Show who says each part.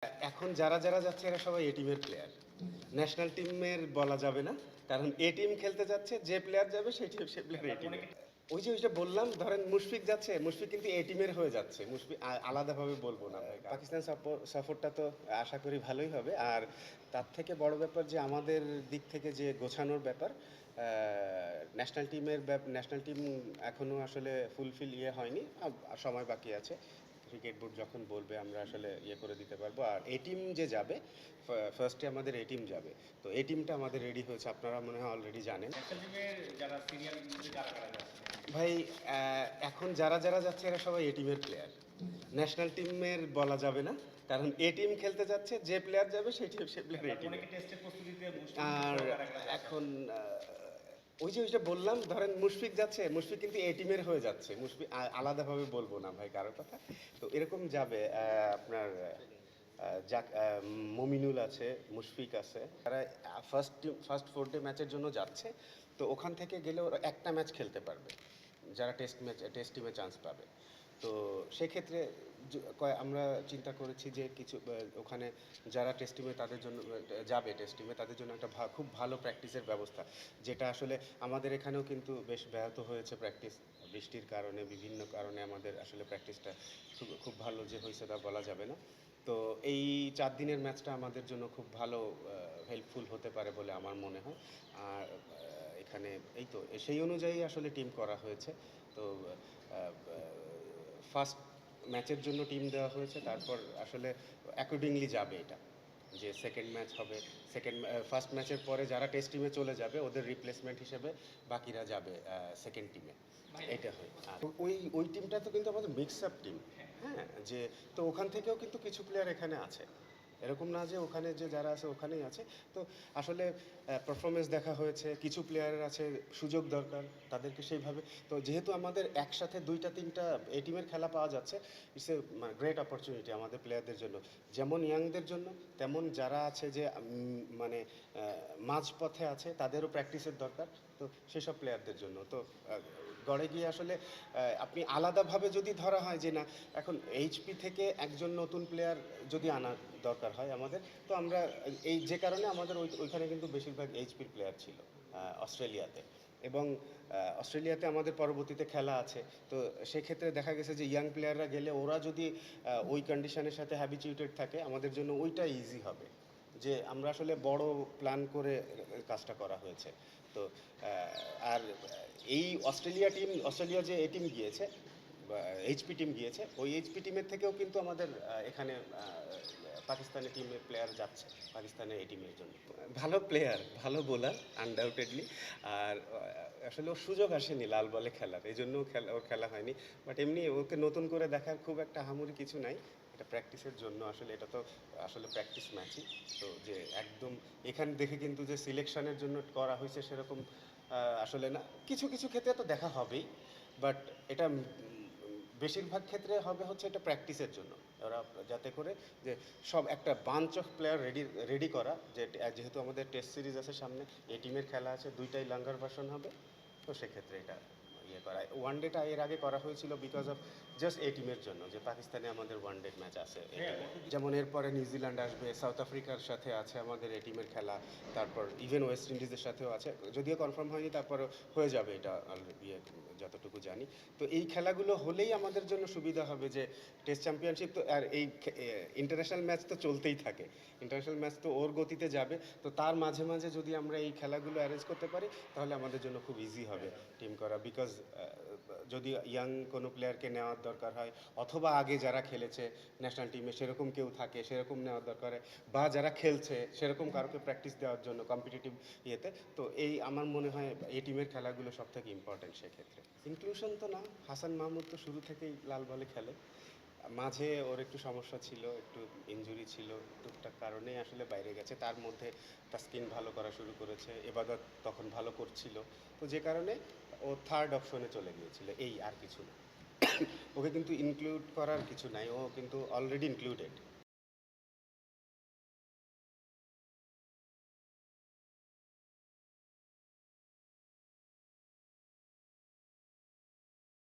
Speaker 1: এখন যারা যাচ্ছে এরা সবাই এ টিমের প্লেয়ার। ন্যাশনাল টিমের বলা যাবে না, কারণ এ টিম খেলতে যাচ্ছে, যে প্লেয়ার যাবে সে প্লেয়ার এ টিমে। ওইটা বললাম, ধরেন মুশফিক যাচ্ছে, মুশফিক কিন্তু এ টিমের হয়ে যাচ্ছে। মুশফিক আলাদাভাবে বলবো না ভাই। পাকিস্তান সফরটা তো আশা করি ভালোই হবে। আর তার থেকে বড় ব্যাপার যে আমাদের দিক থেকে যে গোছানোর ব্যাপার, ন্যাশনাল টিম এখনও আসলে ফুলফিল হয়নি, সময় বাকি আছে। ক্রিকেট বোর্ড যখন বলবে আমরা আসলে করে দিতে পারবো। আর এ টিম যে যাবে, ফার্স্টে আমাদের এ টিম যাবে। তো এ টিমটা আমাদের রেডি হয়েছে, আপনারা মনে হয় অলরেডি জানেন। ভাই এখন যারা যাচ্ছে এরা সবাই এ টিমের প্লেয়ার। ন্যাশনাল টিমের বলা যাবে না, কারণ এ টিম খেলতে যাচ্ছে, যে প্লেয়ার যাবে সে প্লেয়ার এ টিমে। আর এখন ওইটা বললাম, ধরেন মুশফিক যাচ্ছে, মুশফিক কিন্তু এ টিমের হয়ে যাচ্ছে। মুশফিক আলাদাভাবে বলবো না ভাই কারো কথা। তো এরকম যাবে আপনার মমিনুল আছে, মুশফিক আছে, তারা ফার্স্ট 4 ডে ম্যাচের জন্য যাচ্ছে। তো ওখান থেকে গেলে ওরা একটা ম্যাচ খেলতে পারবে, যারা টেস্ট টিমে চান্স পাবে। তো সেক্ষেত্রে আমরা চিন্তা করেছি যে কিছু ওখানে যারা টেস্ট টিমে তাদের জন্য যাবে, টেস্ট টিমে তাদের জন্য একটা খুব ভালো প্র্যাকটিসের ব্যবস্থা, যেটা আসলে আমাদের এখানেও কিন্তু বেশ ব্যাহত হয়েছে প্র্যাকটিস। বৃষ্টির কারণে, বিভিন্ন কারণে আমাদের আসলে প্র্যাকটিসটা খুব ভালো যে হয়েছে তা বলা যাবে না। তো এই 4 দিনের ম্যাচটা আমাদের জন্য খুব ভালো হেল্পফুল হতে পারে বলে আমার মনে হয়। আর এখানে এই তো সেই অনুযায়ী আসলে টিম করা হয়েছে। তো ফার্স্ট ম্যাচের জন্য টিম দেওয়া হয়েছে, তারপর আসলে অ্যাকর্ডিংলি যাবে এটা, যে সেকেন্ড ম্যাচ হবে, ফার্স্ট ম্যাচের পরে যারা টেস্ট টিমে চলে যাবে ওদের রিপ্লেসমেন্ট হিসেবে বাকিরা যাবে সেকেন্ড টিমে। এটা হয়। আর ওই টিমটা তো কিন্তু আমাদের মিক্স আপ টিম। হ্যাঁ, যে তো ওখান থেকেও কিন্তু কিছু প্লেয়ার এখানে আছে, এরকম না যে ওখানে যে যারা আছে ওখানেই আছে। তো আসলে পারফরমেন্স দেখা হয়েছে, কিছু প্লেয়ারের আছে সুযোগ দরকার তাদেরকে সেইভাবে। তো যেহেতু আমাদের একসাথে 2-3টা এ টিমের খেলা পাওয়া যাচ্ছে, ইটস এ গ্রেট অপরচুনিটি আমাদের প্লেয়ারদের জন্য, যেমন ইয়াংদের জন্য, তেমন যারা আছে যে মানে মাঝপথে আছে তাদেরও প্র্যাকটিসের দরকার। তো সেসব প্লেয়ারদের জন্য তো গড়ে গিয়ে আসলে আপনি আলাদাভাবে যদি ধরা হয় যে না, এখন এইচপি থেকে একজন নতুন প্লেয়ার যদি আনার দরকার হয় আমাদের, তো আমরা এই যে কারণে আমাদের ওইখানে কিন্তু বেশিরভাগ এইচপির প্লেয়ার ছিল অস্ট্রেলিয়াতে। এবং অস্ট্রেলিয়াতে আমাদের পরবর্তীতে খেলা আছে। তো সেক্ষেত্রে দেখা গেছে যে ইয়াং প্লেয়াররা গেলে ওরা যদি ওই কন্ডিশনের সাথে হ্যাবিচুয়েটেড থাকে, আমাদের জন্য ওইটা ইজি হবে। যে আমরা আসলে বড় প্ল্যান করে কাজটা করা হয়েছে। তো আর এই অস্ট্রেলিয়া যে এ টিম গিয়েছে, এইচপি টিম গিয়েছে, ওই এইচপি টিমের থেকেও কিন্তু আমাদের এখানে পাকিস্তানের টিমের প্লেয়ার যাচ্ছে পাকিস্তানের এই টিমের জন্য। ভালো প্লেয়ার, ভালো বোলার আনডাউটেডলি। আর আসলে ওর সুযোগ আসেনি লাল বলে খেলার, এই জন্য ওর খেলা হয়নি। বাট এমনি ওকে নতুন করে দেখার খুব একটা আহামরি কিছু নাই, এটা প্র্যাকটিসের জন্য। আসলে এটা তো আসলে প্র্যাকটিস ম্যাচই। তো যে একদম এখানে দেখে কিন্তু যে সিলেকশনের জন্য করা হয়েছে সেরকম আসলে না। কিছু কিছু ক্ষেত্রে তো দেখা হবেই, বাট এটা বেশিরভাগ ক্ষেত্রে হবে হচ্ছে এটা প্র্যাকটিসের জন্য। ওরা যাতে করে যে সব একটা বাঞ্চ অফ প্লেয়ার রেডি করা, যে যেহেতু আমাদের টেস্ট সিরিজ আছে সামনে, এই টিমের খেলা আছে, দুইটাই লাঙ্গার ভার্সন হবে। তো সেক্ষেত্রে এটা করা, ওয়ান ডেটা এর আগে করা হয়েছিল বিকজ অফ জাস্ট এই টিমের জন্য, যে পাকিস্তানে আমাদের ওয়ান ডে ম্যাচ আছে। যেমন এরপরে নিউজিল্যান্ড আসবে, সাউথ আফ্রিকার সাথে আছে আমাদের এই টিমের খেলা, তারপর ইভেন ওয়েস্ট ইন্ডিজের সাথেও আছে, যদিও কনফার্ম হয়নি, তারপরে হয়ে যাবে এটা যতটুকু জানি। তো এই খেলাগুলো হলেই আমাদের জন্য সুবিধা হবে, যে টেস্ট চ্যাম্পিয়নশিপ তো আর এই ইন্টারন্যাশনাল ম্যাচ তো চলতেই থাকে, ইন্টারন্যাশনাল ম্যাচ তো ওর গতিতে যাবে। তো তার মাঝে মাঝে যদি আমরা এই খেলাগুলো অ্যারেঞ্জ করতে পারি, তাহলে আমাদের জন্য খুব ইজি হবে টিম করা। বিকজ যদি ইয়াং কোনো প্লেয়ারকে নেওয়ার দরকার হয়, অথবা আগে যারা খেলেছে ন্যাশনাল টিমে সেরকম কেউ থাকে, সেরকম নেওয়ার দরকার হয়, বা যারা খেলছে সেরকম কারোকে প্র্যাকটিস দেওয়ার জন্য কম্পিটিটিভ ইয়েতে, তো এই আমার মনে হয় এই টিমের খেলাগুলো সব থেকে ইম্পর্টেন্ট সেক্ষেত্রে। ইনক্লুশন তো না, হাসান মাহমুদ তো শুরু থেকেই লাল বলে খেলে। মাঝে ওর একটু সমস্যা ছিল, একটু ইনজুরি ছিল, টুকটাক কারণেই আসলে বাইরে গেছে। তার মধ্যে তার স্কিন ভালো করা শুরু করেছে, এবাদত তখন ভালো করছিল। তো যে কারণে ও থার্ড অপশনে চলে গিয়েছিল, এই আর কিছু না। ওকে কিন্তু ইনক্লুড করার কিছু নাই, ও কিন্তু অলরেডি ইনক্লুডেড।